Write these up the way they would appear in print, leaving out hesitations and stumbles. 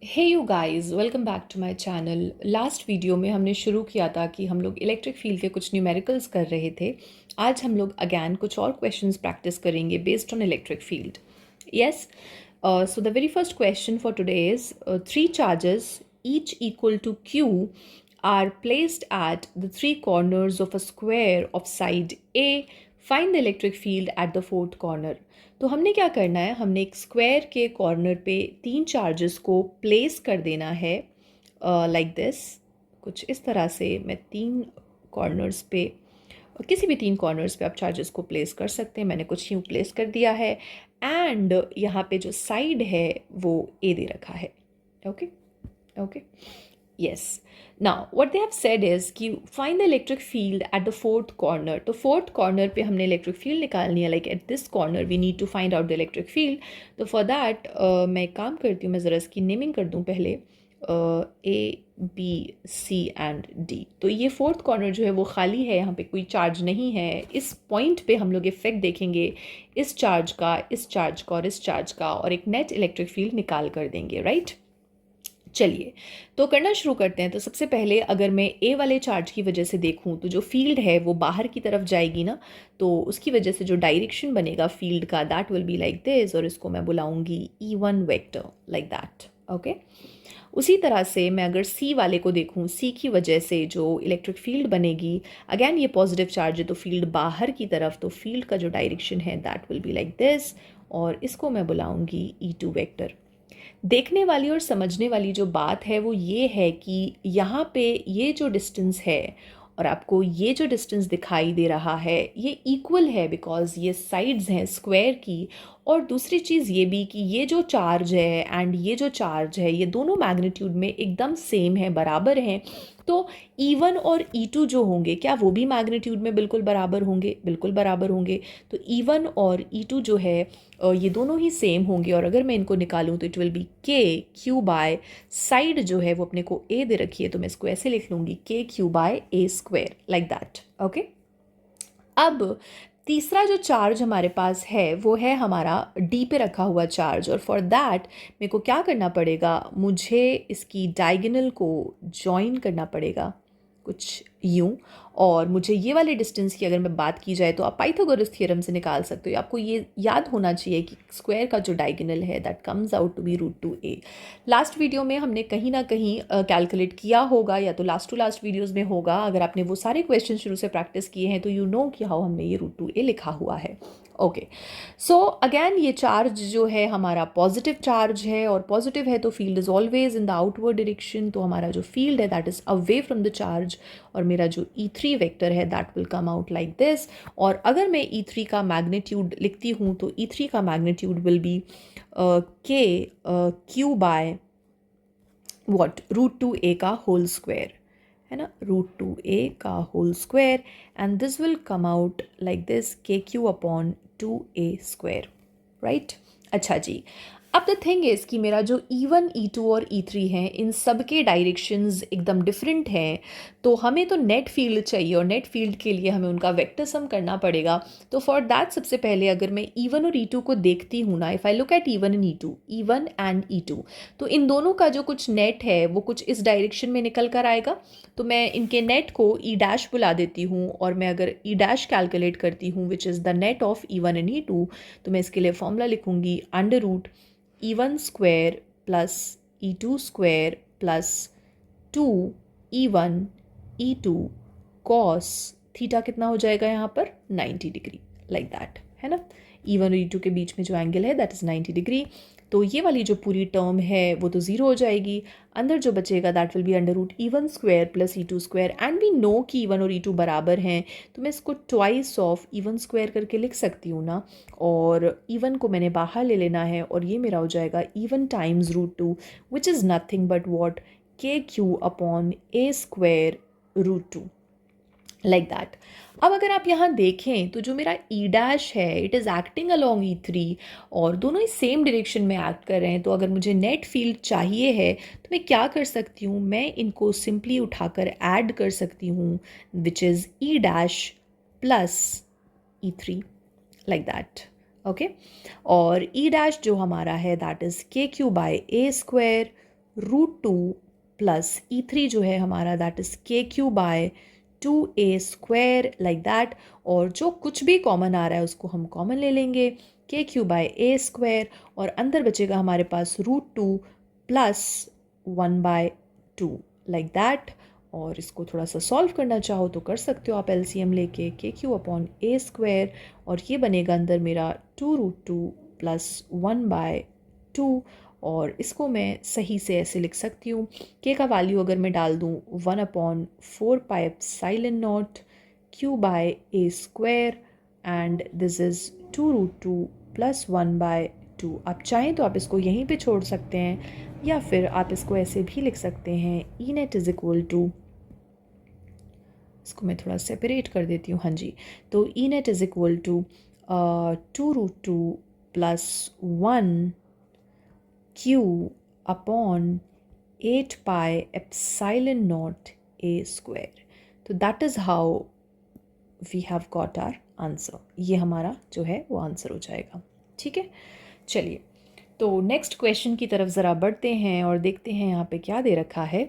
Hey you guys, welcome back to my channel. Last video में हमने शुरू किया था कि हम लोग इलेक्ट्रिक फील्ड के कुछ न्यूमेरिकल्स कर रहे थे। आज हम लोग अगैन कुछ और क्वेश्चंस प्रैक्टिस करेंगे based on electric field. Yes, so the very first question for today is three charges each equal to Q are placed at the three corners of a square of side A. Find the electric field at the fourth corner. तो हमने क्या करना है, हमने एक square के corner पे तीन चार्जेस को प्लेस कर देना है लाइक दिस। कुछ इस तरह से मैं तीन कॉर्नर्स पे, किसी भी तीन कॉर्नर्स पे आप चार्जेस को प्लेस कर सकते हैं। मैंने कुछ यूँ प्लेस कर दिया है एंड यहाँ पे जो साइड है वो ए दे रखा है। Okay okay, yes. Now what they have said is कि find the electric field at the fourth corner. तो fourth corner पे हमने electric field निकालनी है, like at this corner we need to find out the electric field. तो for that मैं एक काम करती हूँ, मैं ज़रा इसकी नेमिंग कर दूँ पहले, A B C and D। तो ये फोर्थ कॉर्नर जो है वो खाली है, यहाँ पे कोई चार्ज नहीं है। इस पॉइंट पे हम लोग इफेक्ट देखेंगे इस चार्ज का, इस चार्ज का और इस चार्ज का, और एक नेट इलेक्ट्रिक फील्ड निकाल कर देंगे, राइट? चलिए तो करना शुरू करते हैं। तो सबसे पहले अगर मैं ए वाले चार्ज की वजह से देखूं तो जो फील्ड है वो बाहर की तरफ जाएगी ना, तो उसकी वजह से जो डायरेक्शन बनेगा फील्ड का that will be like this, और इसको मैं बुलाऊंगी E1 vector, like that. Okay, उसी तरह से मैं अगर सी वाले को देखूं, सी की वजह से जो इलेक्ट्रिक फील्ड बनेगी, अगैन ये पॉजिटिव चार्ज है तो फील्ड बाहर की तरफ, तो फील्ड का जो डायरेक्शन है that will be like this, और इसको मैं बुलाऊंगी E2 वेक्टर। देखने वाली और समझने वाली जो बात है वो ये है कि यहाँ पे ये जो डिस्टेंस है और आपको ये जो डिस्टेंस दिखाई दे रहा है ये इक्वल है, बिकॉज ये साइड्स हैं स्क्वायर की। और दूसरी चीज़ ये भी कि ये जो चार्ज है एंड ये जो चार्ज है ये दोनों मैग्नीट्यूड में एकदम सेम है, बराबर हैं। तो E1 और E2 जो होंगे, क्या वो भी मैग्नीट्यूड में बिल्कुल बराबर होंगे? बिल्कुल बराबर होंगे। तो E1 और E2 जो है ये दोनों ही सेम होंगे, और अगर मैं इनको निकालूं तो it will be k Q by, side जो है वो अपने को ए दे रखी है तो मैं इसको ऐसे लिख लूँगी के Q by a square, like that. Okay, अब तीसरा जो चार्ज हमारे पास है वो है हमारा डी पे रखा हुआ चार्ज, और फॉर दैट मेरे को क्या करना पड़ेगा, मुझे इसकी डायगोनल को जॉइन करना पड़ेगा कुछ यूं। और मुझे ये वाले डिस्टेंस की अगर मैं बात की जाए तो आप पाइथागोरस थ्योरम से निकाल सकते हो। आपको ये याद होना चाहिए कि स्क्वायर का जो डायगोनल है that comes out to be √2a। Last video में हमने कहीं ना कहीं कैलकुलेट किया होगा, या तो लास्ट टू लास्ट वीडियोस में होगा। अगर आपने वो सारे क्वेश्चन शुरू से प्रैक्टिस किए हैं तो यू नो कि हाउ हमने ये √2a लिखा हुआ है। ओके, सो अगैन ये चार्ज जो है हमारा पॉजिटिव चार्ज है, और पॉजिटिव है तो field is always in the outward direction. तो हमारा जो फील्ड है that is away from the charge, और मेरा जो E3 वेक्टर है that will come out like this. और अगर मैं E3 का मैग्नीट्यूड लिखती हूँ तो E3 का magnitude will be k Q by what, √2a का होल स्क्वायर, है ना, √2a का whole square, and this will come out like this, k q upon 2a square, right. अच्छा जी, अब द थिंग इज़ कि मेरा जो E1 E2 और E3 हैं इन सब के डायरेक्शंस एकदम डिफरेंट हैं। तो हमें तो नेट फील्ड चाहिए, और नेट फील्ड के लिए हमें उनका वेक्टर सम करना पड़ेगा। तो फॉर दैट सबसे पहले अगर मैं E1 और E2 को देखती हूँ ना, if I look at E1 and E2, तो इन दोनों का जो कुछ नेट है वो कुछ इस डायरेक्शन में निकल कर आएगा। तो मैं इनके नेट को E डैश बुला देती हूँ, और मैं अगर E डैश कैलकुलेट करती हूँ which is the net of E1 and E2, तो मैं इसके लिए फॉर्मूला लिखूँगी under root E1 square plus E2 square plus 2 E1 E2 cos theta, कितना हो जाएगा यहाँ पर 90 डिग्री, लाइक दैट, है ना। E1 और E2 के बीच में जो एंगल है दैट इज़ 90 डिग्री। तो ये वाली जो पूरी टर्म है वो तो ज़ीरो हो जाएगी, अंदर जो बचेगा that will be under root E1 square plus E2 square, and we know कि E1 और E2 बराबर हैं, तो मैं इसको ट्वाइस ऑफ E1 स्क्वायर करके लिख सकती हूँ ना। और E1 को मैंने बाहर ले लेना है, और ये मेरा हो जाएगा E1 times √2 which is nothing but what, k q upon a square √2, like that. अब अगर आप यहाँ देखें तो जो मेरा E डैश है it is acting along E3, और दोनों ही सेम डायरेक्शन में एक्ट कर रहे हैं। तो अगर मुझे नेट फील्ड चाहिए है तो मैं क्या कर सकती हूँ, मैं इनको सिंपली उठाकर ऐड कर सकती हूँ, which is E dash plus E3, like that. Okay, और E डैश जो हमारा है that is K Q by a square √2 plus E3 जो है हमारा that is KQ by 2a² like that, और जो कुछ भी कॉमन आ रहा है उसको हम कॉमन ले लेंगे, KQ बाय a², और अंदर बचेगा हमारे पास √2 प्लस 1/2 लाइक दैट। और इसको थोड़ा सा सॉल्व करना चाहो तो कर सकते हो आप एलसीएम लेके, KQ अपॉन a², और ये बनेगा अंदर मेरा 2√2 प्लस 1/2, और इसको मैं सही से ऐसे लिख सकती हूँ, k का वैल्यू अगर मैं डाल दूँ 1/4πε0 q by a², and this is 2√2 plus 1/2। आप चाहें तो आप इसको यहीं पे छोड़ सकते हैं, या फिर आप इसको ऐसे भी लिख सकते हैं, ई नेट इज़ इक्वल टू, इसको मैं थोड़ा सेपरेट कर देती हूँ, हाँ जी, तो E net is equal to 2√2 plus 1 q upon 8πε0 a²। तो that is how we have got our answer. ये हमारा जो है वो आंसर हो जाएगा। ठीक है, चलिए तो नेक्स्ट क्वेश्चन की तरफ ज़रा बढ़ते हैं और देखते हैं यहाँ पे क्या दे रखा है।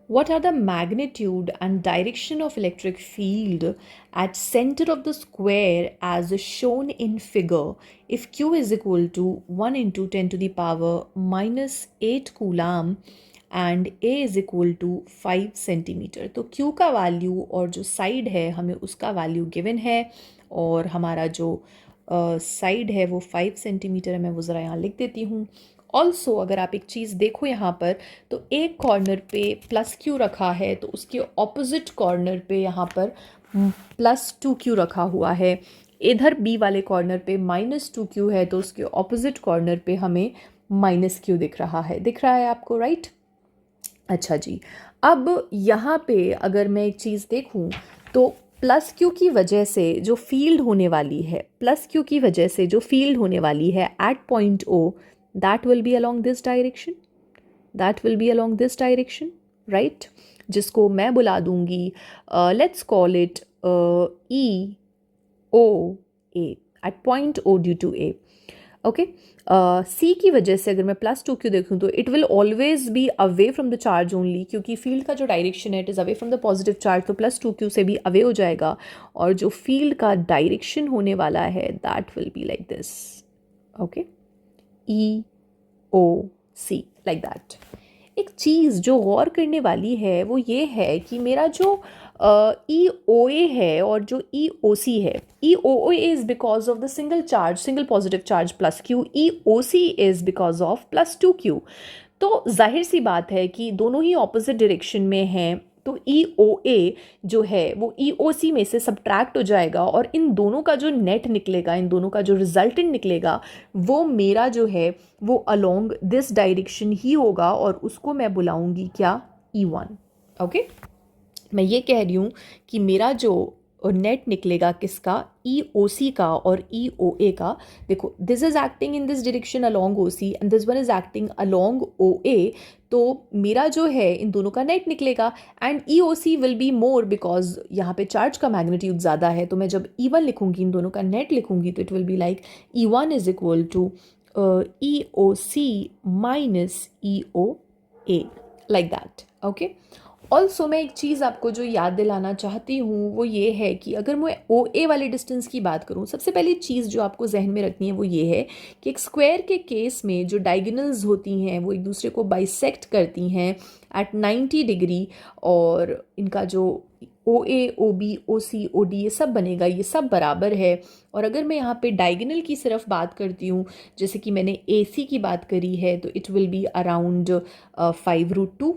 What are the magnitude and direction of electric field at center of the square as shown in figure if Q is equal to 1 into 10 to the power minus 8 coulomb and A is equal to 5 centimetre. तो Q का value और जो side है हमें उसका value given है, और हमारा जो साइड है वो 5 सेंटीमीटर है। मैं वो ज़रा यहाँ लिख देती हूँ। ऑल्सो अगर आप एक चीज़ देखो यहाँ पर, तो एक कॉर्नर पे प्लस Q रखा है, तो उसके ऑपोजिट कॉर्नर पे यहाँ पर प्लस 2Q रखा हुआ है। इधर B वाले कॉर्नर पे माइनस 2Q है, तो उसके ऑपोजिट कॉर्नर पे हमें माइनस Q दिख रहा है आपको, राइट? अच्छा जी, अब यहाँ पे अगर मैं एक चीज़ देखूँ तो प्लस Q की वजह से जो फील्ड होने वाली है, प्लस Q की वजह से जो फील्ड होने वाली है at point O, that will be along this direction, that will be along this direction, right? जिसको मैं बुला दूंगी, let's call it EOA at point O due to A, okay? C की वजह से अगर मैं प्लस 2Q देखूँ तो it will always be away from the charge only, क्योंकि फील्ड का जो डायरेक्शन है it is away from the positive charge, तो प्लस 2Q से भी अवे हो जाएगा, और जो फील्ड का डायरेक्शन होने वाला है that will be like this, okay, EOC like that. एक चीज़ जो गौर करने वाली है वो ये है कि मेरा जो EOA है और जो EOC है, EOA is because of the single positive charge plus Q, EOC is because of plus 2Q। तो जाहिर सी बात है कि दोनों ही ऑपोजिट डायरेक्शन में हैं, तो EOA जो है वो EOC में से सब्ट्रैक्ट हो जाएगा, और इन दोनों का जो नेट निकलेगा, इन दोनों का जो रिजल्टेंट निकलेगा, वो मेरा जो है वो अलोंग दिस डायरेक्शन ही होगा, और उसको मैं बुलाऊंगी क्या, E1। ओके, मैं ये कह रही हूँ कि मेरा जो नेट निकलेगा किसका, EOC का और EOA का। देखो, this is acting in this direction along OC and this one is acting along OA, तो मेरा जो है इन दोनों का नेट निकलेगा, and EOC will be more because यहाँ पे चार्ज का मैग्नीट्यूड ज़्यादा है। तो मैं जब E1 लिखूँगी, इन दोनों का नेट लिखूँगी, तो it will be like E1 is equal to EOC minus EOA like that, okay. Also मैं एक चीज़ आपको जो याद दिलाना चाहती हूँ वो ये है कि अगर मैं OA वाले डिस्टेंस की बात करूँ, सबसे पहली चीज़ जो आपको जहन में रखनी है वो ये है कि एक स्क्वायर के केस में जो डायगोनल्स होती हैं वो एक दूसरे को बाइसेक्ट करती हैं एट 90 डिग्री, और इनका जो OA, OB, OC, OD ये सब बनेगा, ये सब बराबर है। और अगर मैं यहाँ पे डायगोनल की सिर्फ बात करती हूँ, जैसे कि मैंने AC की बात करी है, तो it will be around 5√2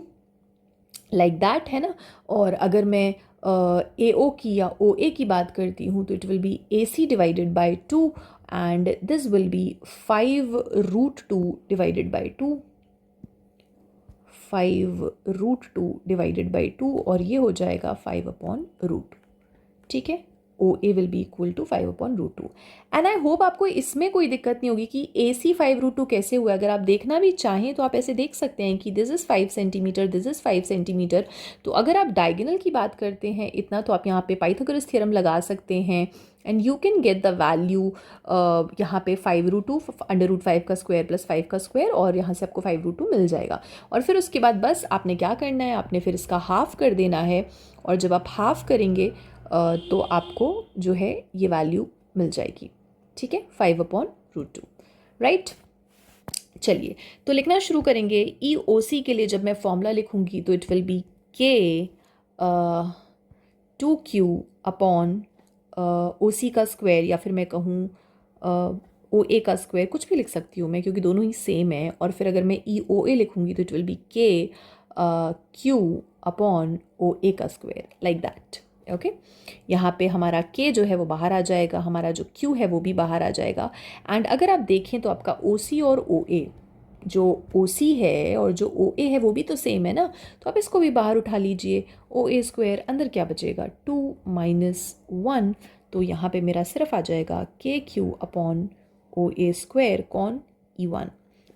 like that, है ना। और अगर मैं AO की या OA की बात करती हूँ, तो it will be AC divided by 2, and this will be 5√2 divided by 2, 5√2 divided by 2, और ये हो जाएगा 5/√2। ठीक है, OA will be equal to 5/√2। And I hope आपको इसमें कोई दिक्कत नहीं होगी कि AC 5√2 कैसे हुआ। अगर आप देखना भी चाहें तो आप ऐसे देख सकते हैं कि this is 5 centimetre, this is 5 centimetre. तो अगर आप डायगोनल की बात करते हैं इतना, तो आप यहाँ पे पाइथागोरस थ्योरम लगा सकते हैं, and you can get the value यहाँ पे 5√2 √5 का स्क्वायर प्लस 5 का स्क्वायर, और यहाँ से आपको 5√2 मिल जाएगा। और फिर उसके बाद बस आपने क्या करना है, आपने फिर इसका हाफ कर देना है, और जब आप हाफ करेंगे तो आपको जो है ये वैल्यू मिल जाएगी। ठीक है, 5/√2, राइट। चलिए तो लिखना शुरू करेंगे। EOC के लिए जब मैं फॉर्मूला लिखूंगी तो it will B K 2Q upon OC का स्क्वायर, या फिर मैं कहूँ OA का स्क्वायर, कुछ भी लिख सकती हूँ मैं क्योंकि दोनों ही सेम है। और फिर अगर मैं EOA लिखूंगी तो it will B K Q upon OA का स्क्वायर, लाइक दैट। ओके, यहाँ पे हमारा K जो है वो बाहर आ जाएगा, हमारा जो Q है वो भी बाहर आ जाएगा। एंड अगर आप देखें तो आपका OC और OA, जो OC है और जो OA है वो भी तो सेम है ना, तो आप इसको भी बाहर उठा लीजिए। OA स्क्वायर, अंदर क्या बचेगा 2 - 1, तो यहाँ पे मेरा सिर्फ आ जाएगा KQ अपॉन OA स्क्वायर, कौन, E1।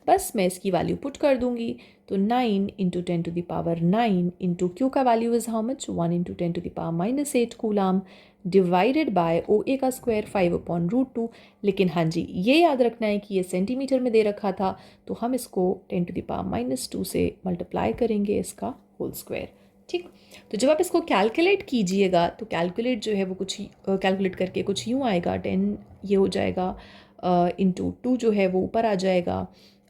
बस मैं इसकी वैल्यू पुट कर दूंगी, तो 9 × 10⁻9 इंटू Q का value is how much, 1 × 10⁻−8 coulomb, divided by OA का स्क्वायर 5/√2। लेकिन हाँ जी, ये याद रखना है कि ये सेंटीमीटर में दे रखा था, तो हम इसको 10⁻2 से मल्टीप्लाई करेंगे इसका होल स्क्वायर। ठीक, तो जब आप इसको कैलकुलेट कीजिएगा तो कैलकुलेट जो है वो कुछ कैलकुलेट करके कुछ यूँ आएगा, 10 ये हो जाएगा इंटू 2 जो है वो ऊपर आ जाएगा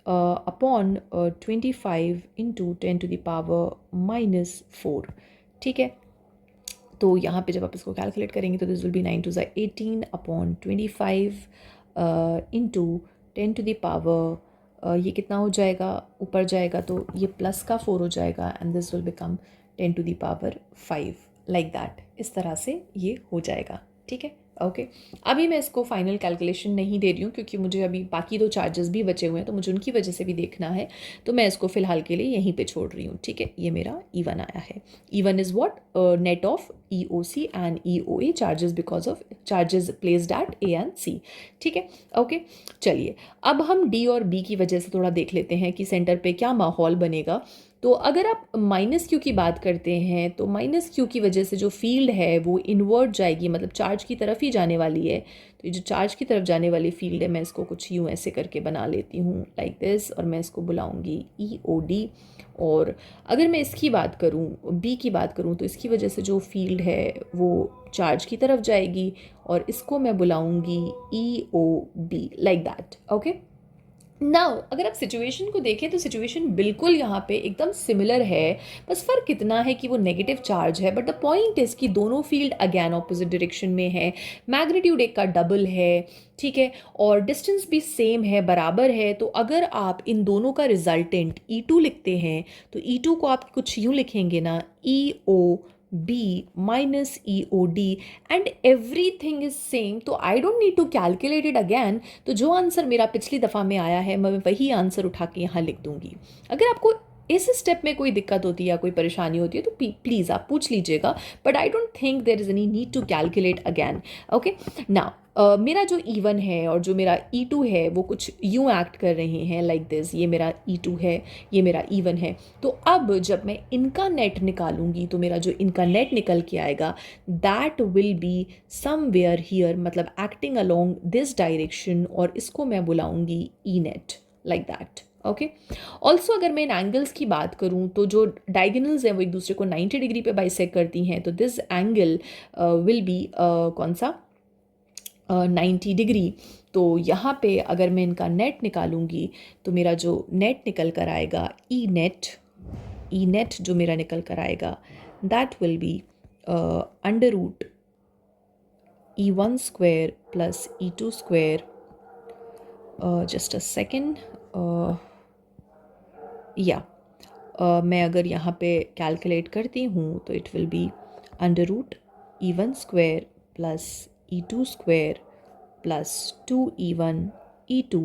अपॉन 25 × 10⁻⁻4। ठीक है, तो यहाँ पे जब आप इसको कैलकुलेट करेंगे तो this will B 9 × 2 = 18 upon 25 into 10⁻, ये कितना हो जाएगा, ऊपर जाएगा तो ये प्लस का 4 हो जाएगा, and this will become 10⁵, like that. इस तरह से ये हो जाएगा। ठीक है, ओके। अभी मैं इसको फाइनल कैलकुलेशन नहीं दे रही हूँ क्योंकि मुझे अभी बाकी 2 चार्जेस भी बचे हुए हैं, तो मुझे उनकी वजह से भी देखना है, तो मैं इसको फिलहाल के लिए यहीं पे छोड़ रही हूँ। ठीक है, ये मेरा E1 आया है। E1 is what, net of EOC and EOA charges because of charges placed at A and C। ठीक है, ओके। चलिए अब हम D और B की वजह से थोड़ा देख लेते हैं कि सेंटर पे क्या माहौल बनेगा। तो अगर आप -Q की बात करते हैं तो -Q की वजह से जो फील्ड है वो इन्वर्ट जाएगी, मतलब चार्ज की तरफ ही जाने वाली है। तो ये जो चार्ज की तरफ जाने वाली फील्ड है, मैं इसको कुछ यूँ ऐसे करके बना लेती हूँ, लाइक दिस, और मैं इसको बुलाऊंगी EOD। और अगर मैं इसकी बात करूँ, B की बात करूँ, तो इसकी वजह से जो फील्ड है वो चार्ज की तरफ जाएगी, और इसको मैं बुलाऊंगी EOB, like that. Okay, now अगर आप सिचुएशन को देखें तो सिचुएशन बिल्कुल यहाँ पे एकदम सिमिलर है, बस फ़र्क कितना है कि वो नेगेटिव चार्ज है, बट द पॉइंट इज़ कि दोनों फील्ड अगेन ऑपोजिट डायरेक्शन में है, मैग्नीट्यूड एक का डबल है। ठीक है, और डिस्टेंस भी सेम है, बराबर है। तो अगर आप इन दोनों का रिजल्टेंट E2 लिखते हैं तो E2 को आप कुछ यूँ लिखेंगे ना, EOB minus EOD and everything is same, तो I don't need to calculate it again। तो जो आंसर मेरा पिछली दफ़ा में आया है मैं वही आंसर उठा के यहाँ लिख दूंगी। अगर आपको इस स्टेप में कोई दिक्कत होती है या कोई परेशानी होती है तो प्लीज़ आप पूछ लीजिएगा, but I don't think there is any need to calculate again. Okay, now मेरा जो E1 है और जो मेरा E2 है वो कुछ यूँ एक्ट कर रहे हैं, लाइक दिस। ये मेरा E2 है, ये मेरा E1 है। तो अब जब मैं इनका नेट निकालूंगी तो मेरा जो इनका नेट निकल के आएगा that will be somewhere here, मतलब एक्टिंग अलोंग दिस डायरेक्शन, और इसको मैं बुलाऊंगी E net, like that. Okay, also अगर मैं इन एंगल्स की बात करूं तो जो डायगोनल्स हैं वो एक दूसरे को 90 डिग्री पे बाइसेक्ट करती हैं, तो दिस एंगल विल बी कौन सा, 90 डिग्री। तो यहाँ पे अगर मैं इनका नेट निकालूंगी तो मेरा जो नेट निकल कर आएगा ई नेट जो मेरा निकल कर आएगा that will B √, E1 square plus E2 square. Just a second, या मैं अगर यहाँ पे कैलकुलेट करती हूँ तो it will B √, E1 square plus E2 square plus 2E1 E2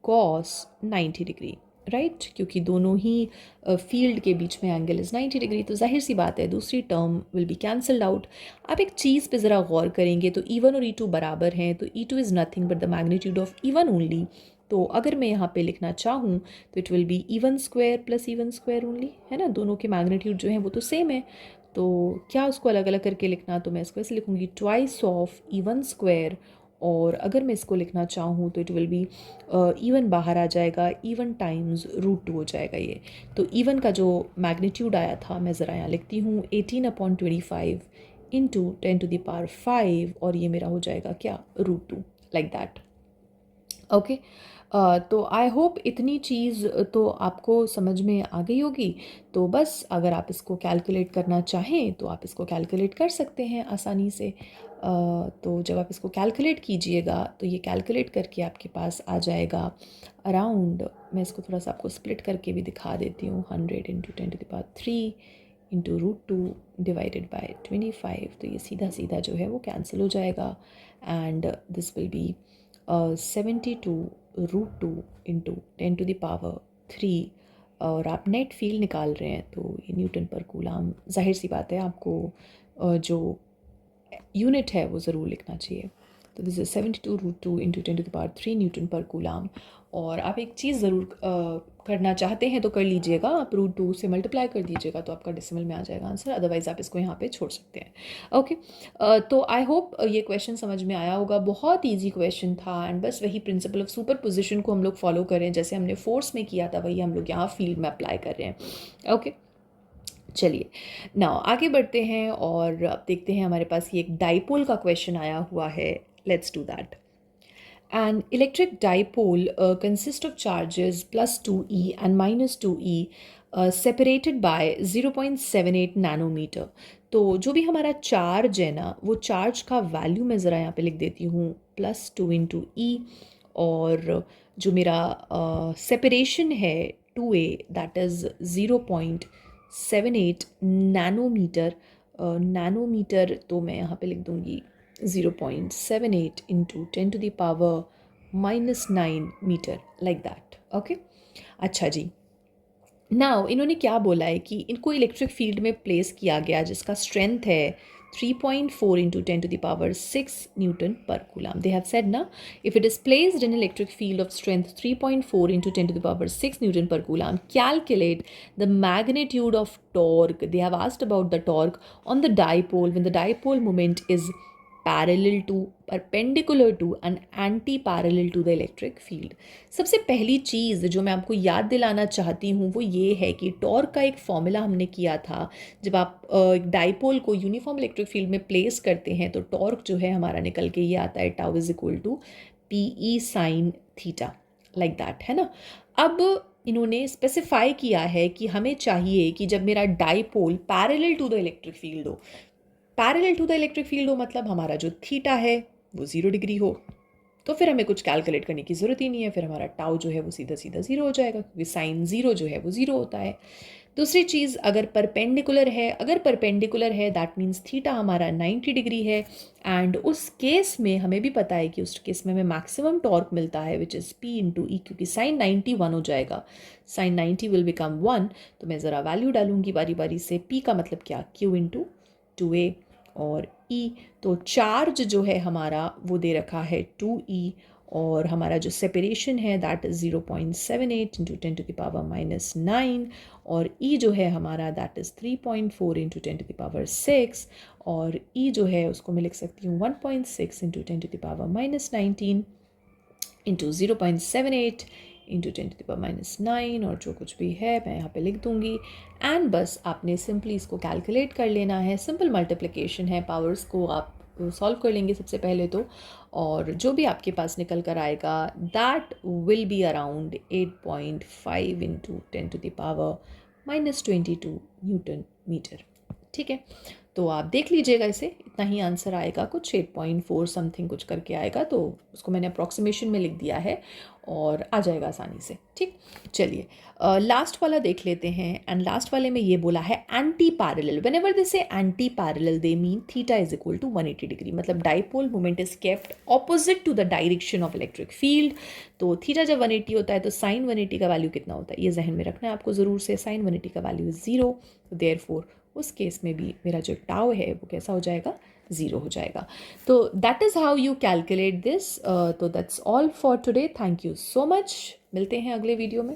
cos 90 degree, right. क्योंकि दोनों ही फील्ड के बीच में एंगल इज़ 90 डिग्री, तो जाहिर सी बात है दूसरी term will be cancelled out. आप एक चीज़ पे ज़रा गौर करेंगे तो E1 और E2 बराबर हैं, तो E2 is nothing but the magnitude of E1 only. तो अगर मैं यहाँ पे लिखना चाहूँ तो it will B E1 square plus E1 square only, है ना, दोनों के मैग्नीट्यूड जो हैं वो तो सेम है। तो क्या उसको अलग अलग करके लिखना, तो मैं इसको ऐसे लिखूँगी ट्वाइस ऑफ E1 स्क्वायर, और अगर मैं इसको लिखना चाहूँ तो इट विल बी E1 बाहर आ जाएगा, E1 टाइम्स √2 हो जाएगा ये। तो E1 का जो मैग्नीट्यूड आया था मैं ज़रा यहाँ लिखती हूँ 18/25 इंटू 10⁵, और ये मेरा हो जाएगा क्या √2, लाइक दैट। ओके। तो आई होप इतनी चीज़ तो आपको समझ में आ गई होगी। तो बस अगर आप इसको कैलकुलेट करना चाहें तो आप इसको कैलकुलेट कर सकते हैं आसानी से। तो जब आप इसको कैलकुलेट कीजिएगा तो ये कैलकुलेट करके आपके पास आ जाएगा अराउंड, मैं इसको थोड़ा सा आपको स्प्लिट करके भी दिखा देती हूँ, 100 इंटू 10⁵ इंटू √2 डिवाइडेड बाय 25। तो ये सीधा सीधा जो है वो कैंसिल हो जाएगा, and this will B 72 √2 into 10⁻3। और आप नेट फील्ड निकाल रहे हैं तो ये न्यूटन पर कूलाम, जाहिर सी बात है आपको जो यूनिट है वो ज़रूर लिखना चाहिए। तो this is 72 √2 into 10⁻3 Newton per coulomb. और आप एक चीज़ ज़रूर करना चाहते हैं तो कर लीजिएगा, आप √2 से मल्टीप्लाई कर दीजिएगा तो आपका डेसिमल में आ जाएगा आंसर, अदरवाइज़ आप इसको यहाँ पे छोड़ सकते हैं। ओके। तो आई होप ये क्वेश्चन समझ में आया होगा, बहुत ईजी क्वेश्चन था, एंड बस वही प्रिंसिपल ऑफ सुपर पोजिशन को हम लोग फॉलो करें, जैसे हमने फोर्स में किया था वही हम लोग यहाँ फील्ड में अप्लाई कर रहे हैं। ओके, चलिए नाउ आगे बढ़ते हैं और अब देखते हैं हमारे पास ये एक डाइपोल का क्वेश्चन आया हुआ है। Let's do that. An electric dipole consists of charges +2e and -2e separated by 0.78 nanometre. तो जो भी हमारा चार्ज है ना, वो चार्ज का वैल्यू मैं ज़रा यहाँ पे लिख देती हूँ +2 इंटू ई, और जो मेरा सेपरेशन है 2a that is 0.78 nanometre. Nanometre तो मैं यहाँ पे लिख दूँगी 0.78 into 10⁻⁻9 metre, like that. Okay, अच्छा जी। नाउ इन्होंने क्या बोला है कि इनको इलेक्ट्रिक फील्ड में प्लेस किया गया जिसका स्ट्रेंथ है 3.4 into 10⁻6 newton per coulomb. They have said ना, if it is placed in electric field of strength 3.4 into 10⁻6 newton per coulomb, calculate the magnitude of torque. They have asked about the torque on the dipole when the dipole moment is parallel to, perpendicular to and anti parallel to the electric field. सबसे पहली चीज़ जो मैं आपको याद दिलाना चाहती हूँ वो ये है कि टॉर्क का एक फॉर्मूला हमने किया था। जब आप डाइपोल को यूनिफॉर्म इलेक्ट्रिक फील्ड में प्लेस करते हैं तो टॉर्क जो है हमारा निकल के ये आता है tau is equal to PE sin theta, like that, है ना। अब इन्होंने स्पेसिफाई किया है कि हमें चाहिए कि जब मेरा dipole parallel to the electric field हो, parallel to the electric field हो मतलब हमारा जो थीटा है वो 0 डिग्री हो, तो फिर हमें कुछ कैलकुलेट करने की ज़रूरत ही नहीं है, फिर हमारा टाउ जो है वो सीधा सीधा 0 हो जाएगा क्योंकि साइन 0 जो है वो 0 होता है। दूसरी चीज़, अगर परपेंडिकुलर है, अगर परपेंडिकुलर है दैट मीन्स थीटा हमारा 90 डिग्री है, एंड उस केस में हमें भी पता है कि उस केस में हमें मैक्सिमम टॉर्क मिलता है विच इज़ P इंटू ई, क्योंकि साइन 90 1 हो जाएगा, साइन 90 विल बिकम 1। तो मैं ज़रा वैल्यू डालूंगी बारी बारी से। P का मतलब क्या, Q इंटू 2a, और E, तो चार्ज जो है हमारा वो दे रखा है 2e, और हमारा जो सेपरेशन है दैट इज़ 0.78 इंटू 10⁻⁻9, और E जो है हमारा दैट इज़ 3.4 इंटू 10⁻6, और E जो है उसको मैं लिख सकती हूँ 1.6 इंटू 10⁻⁻19 इंटू 0.78 इंटू 10⁻�9, और जो कुछ भी है मैं यहाँ पे लिख दूँगी। एंड बस आपने सिंपली इसको कैलकुलेट कर लेना है, सिंपल मल्टीप्लिकेशन है, पावर्स को आप सॉल्व कर लेंगे सबसे पहले तो, और जो भी आपके पास निकल कर आएगा that will be around 8.5 into 10⁻⁻22 newton metre. ठीक है, तो आप देख लीजिएगा, इसे इतना ही आंसर आएगा, कुछ 8.4 समथिंग कुछ करके आएगा, तो उसको मैंने अप्रॉक्सीमेशन में लिख दिया है और आ जाएगा आसानी से। ठीक, चलिए लास्ट वाला देख लेते हैं। एंड लास्ट वाले में ये बोला है anti parallel. Whenever they say anti parallel they mean theta is equal to 180 degree, मतलब dipole moment is kept opposite to the direction of electric field. तो थीटा जब 180 होता है तो साइन 180 का वैल्यू कितना होता है, ये जहन में रखना है आपको ज़रूर से। साइन 180 का वैल्यू इज 0, तो देयरफॉर उस केस में भी मेरा जो टाउ है वो कैसा हो जाएगा, 0 हो जाएगा। तो that is how you calculate this. तो that's all for today. Thank you so much, मिलते हैं अगले वीडियो में।